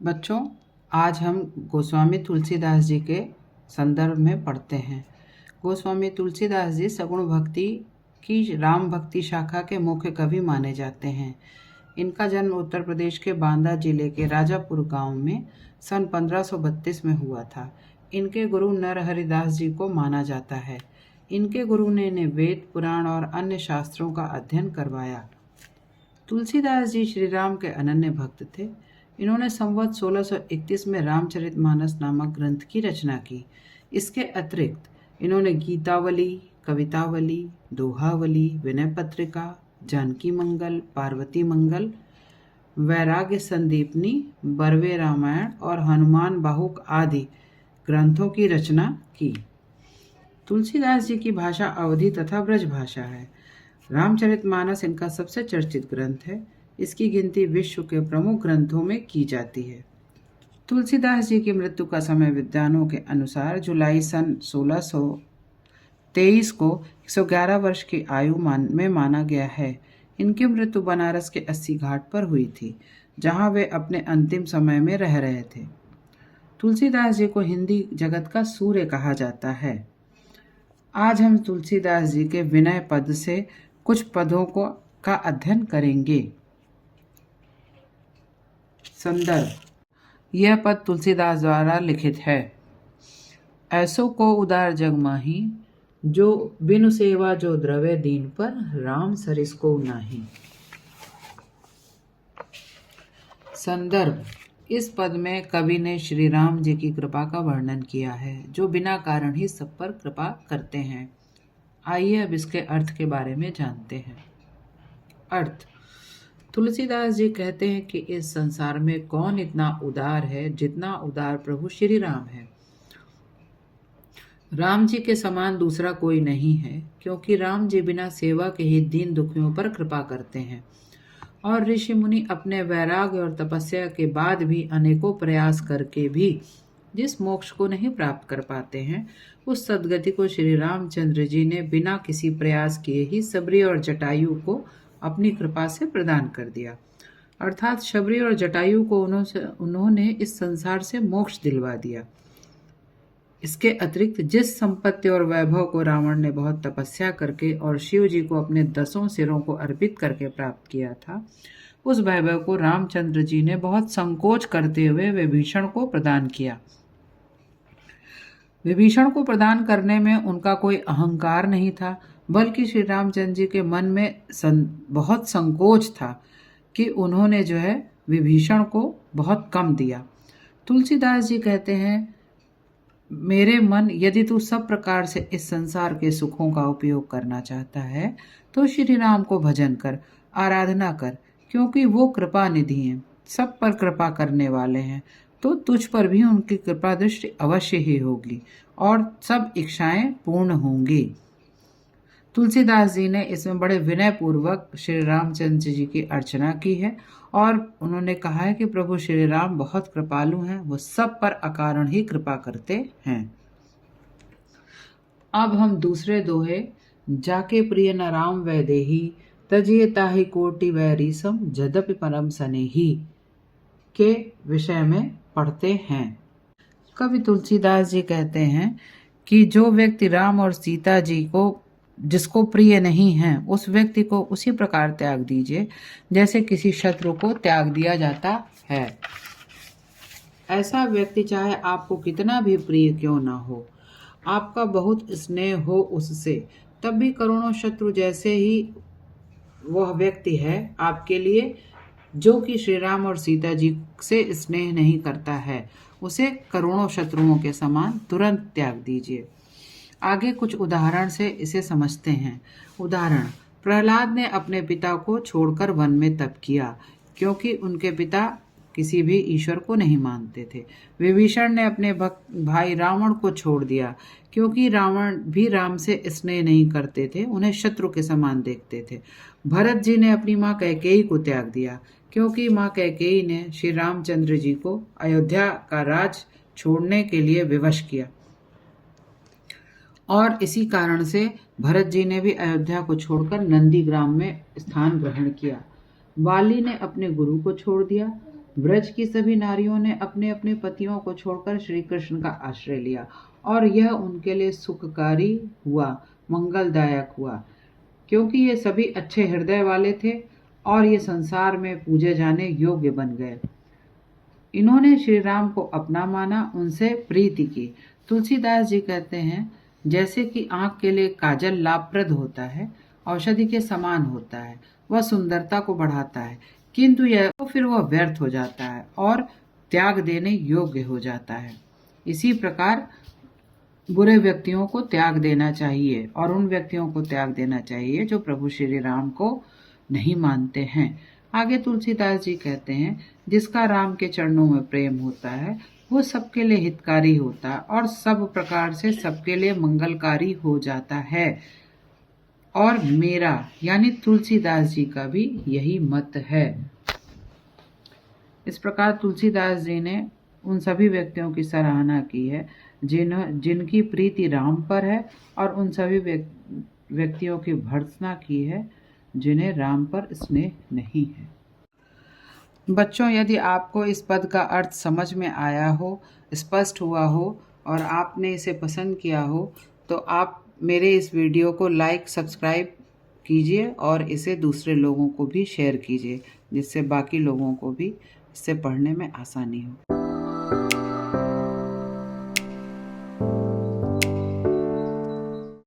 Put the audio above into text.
बच्चों, आज हम गोस्वामी तुलसीदास जी के संदर्भ में पढ़ते हैं। गोस्वामी तुलसीदास जी सगुण भक्ति की राम भक्ति शाखा के मुख्य कवि माने जाते हैं। इनका जन्म उत्तर प्रदेश के बांदा जिले के राजापुर गांव में सन 1532 में हुआ था। इनके गुरु नरहरिदास जी को माना जाता है। इनके गुरु ने इन्हें वेद, पुराण और अन्य शास्त्रों का अध्ययन करवाया। तुलसीदास जी श्री राम के अनन्य भक्त थे। इन्होंने संवत 1631 में रामचरितमानस नामक ग्रंथ की रचना की। इसके अतिरिक्त इन्होंने गीतावली, कवितावली, दोहावली, विनय पत्रिका, जानकी मंगल, पार्वती मंगल, वैराग्य संदीपनी, बरवे रामायण और हनुमान बाहुक आदि ग्रंथों की रचना की। तुलसीदास जी की भाषा अवधी तथा ब्रज भाषा है। रामचरितमानस इनका सबसे चर्चित ग्रंथ है। इसकी गिनती विश्व के प्रमुख ग्रंथों में की जाती है। तुलसीदास जी की मृत्यु का समय विद्वानों के अनुसार जुलाई सन 1623 को 111 वर्ष की आयु में माना गया है। इनकी मृत्यु बनारस के 80 घाट पर हुई थी, जहां वे अपने अंतिम समय में रह रहे थे। तुलसीदास जी को हिंदी जगत का सूर्य कहा जाता है। आज हम तुलसीदास जी के विनय पद से कुछ पदों का अध्ययन करेंगे। संदर्भ: यह पद तुलसीदास द्वारा लिखित है। ऐसो को उदार जग माही, जो बिनु सेवा जो द्रवे दीन पर, राम सरिस को नाही। संदर्भ: इस पद में कवि ने श्री राम जी की कृपा का वर्णन किया है, जो बिना कारण ही सब पर कृपा करते हैं। आइए अब इसके अर्थ के बारे में जानते हैं। अर्थ: तुलसीदास जी कहते हैं कि इस संसार में कौन इतना उदार है जितना उदार प्रभु श्री राम है। राम जी के समान दूसरा कोई नहीं है, क्योंकि राम जी बिना सेवा के ही दीन दुखियों पर कृपा करते हैं और ऋषि मुनि अपने वैराग्य और तपस्या के बाद भी अनेकों प्रयास करके भी जिस मोक्ष को नहीं प्राप्त कर पाते हैं, उस सद्गति को श्री रामचंद्र जी ने बिना किसी प्रयास किए ही शबरी और जटायु को अपनी कृपा से प्रदान कर दिया। अर्थात शबरी और जटायु को उन्होंने इस संसार से मोक्ष दिलवा दिया। इसके अतिरिक्त जिस संपत्ति और वैभव को रावण ने बहुत तपस्या करके और शिव जी को अपने 10 सिरों को अर्पित करके प्राप्त किया था, उस वैभव को रामचंद्र जी ने बहुत संकोच करते हुए विभीषण को प्रदान किया। विभीषण को प्रदान करने में उनका कोई अहंकार नहीं था, बल्कि श्री रामचंद्र जी के मन में बहुत संकोच था कि उन्होंने विभीषण को बहुत कम दिया। तुलसीदास जी कहते हैं, मेरे मन, यदि तू सब प्रकार से इस संसार के सुखों का उपयोग करना चाहता है तो श्री राम को भजन कर, आराधना कर, क्योंकि वो कृपा निधि हैं, सब पर कृपा करने वाले हैं, तो तुझ पर भी उनकी कृपा दृष्टि अवश्य ही होगी और सब इच्छाएं पूर्ण होंगी। तुलसीदास जी ने इसमें बड़े विनय पूर्वक श्री रामचंद्र जी की अर्चना की है और उन्होंने कहा है कि प्रभु श्री राम बहुत कृपालु हैं, वो सब पर अकारण ही कृपा करते हैं। अब हम दूसरे दोहे जाके प्रिय न राम वैदेही, तजिए ताहि कोटि वैरी सम, जदपि परम सनेही के विषय में पढ़ते हैं। कवि तुलसीदास जी कहते हैं कि जो व्यक्ति राम और सीता जी को जिसको प्रिय नहीं है, उस व्यक्ति को उसी प्रकार त्याग दीजिए जैसे किसी शत्रु को त्याग दिया जाता है। ऐसा व्यक्ति चाहे आपको कितना भी प्रिय क्यों ना हो, आपका बहुत स्नेह हो उससे, तब भी करोड़ों शत्रु जैसे ही वह व्यक्ति है आपके लिए, जो कि श्री राम और सीता जी से स्नेह नहीं करता है, उसे करोड़ों शत्रुओं के समान तुरंत त्याग दीजिए। आगे कुछ उदाहरण से इसे समझते हैं। उदाहरण: प्रहलाद ने अपने पिता को छोड़कर वन में तप किया, क्योंकि उनके पिता किसी भी ईश्वर को नहीं मानते थे। विभीषण ने अपने भाई रावण को छोड़ दिया, क्योंकि रावण भी राम से स्नेह नहीं करते थे, उन्हें शत्रु के समान देखते थे। भरत जी ने अपनी माँ कैकेयी को त्याग दिया, क्योंकि माँ कैकेयी ने श्री रामचंद्र जी को अयोध्या का राज छोड़ने के लिए विवश किया और इसी कारण से भरत जी ने भी अयोध्या को छोड़कर नंदीग्राम में स्थान ग्रहण किया। वाली ने अपने गुरु को छोड़ दिया, ब्रज की सभी नारियों ने अपने अपने पतियों को छोड़कर श्री कृष्ण का आश्रय लिया और यह उनके लिए सुखकारी हुआ, मंगलदायक हुआ, क्योंकि ये सभी अच्छे हृदय वाले थे और ये संसार में पूजे जाने योग्य बन गए। इन्होंने श्री राम को अपना माना, उनसे प्रीति की। तुलसीदास जी कहते हैं, जैसे कि आंख के लिए काजल लाभप्रद होता है, औषधि के समान होता है, वह सुंदरता को बढ़ाता है, किंतु यह फिर वह व्यर्थ हो जाता है और त्याग देने योग्य हो जाता है। इसी प्रकार बुरे व्यक्तियों को त्याग देना चाहिए और उन व्यक्तियों को त्याग देना चाहिए जो प्रभु श्री राम को नहीं मानते हैं। आगे तुलसीदास जी कहते हैं, जिसका राम के चरणों में प्रेम होता है वो सबके लिए हितकारी होता है और सब प्रकार से सबके लिए मंगलकारी हो जाता है। और मेरा यानी तुलसीदास जी का भी यही मत है। इस प्रकार तुलसीदास जी ने उन सभी व्यक्तियों की सराहना की है जिनकी प्रीति राम पर है और उन सभी व्यक्तियों की भर्त्सना की है जिन्हें राम पर स्नेह नहीं है। बच्चों, यदि आपको इस पद का अर्थ समझ में आया हो, स्पष्ट हुआ हो और आपने इसे पसंद किया हो, तो आप मेरे इस वीडियो को लाइक, सब्सक्राइब कीजिए और इसे दूसरे लोगों को भी शेयर कीजिए, जिससे बाकी लोगों को भी इससे पढ़ने में आसानी हो।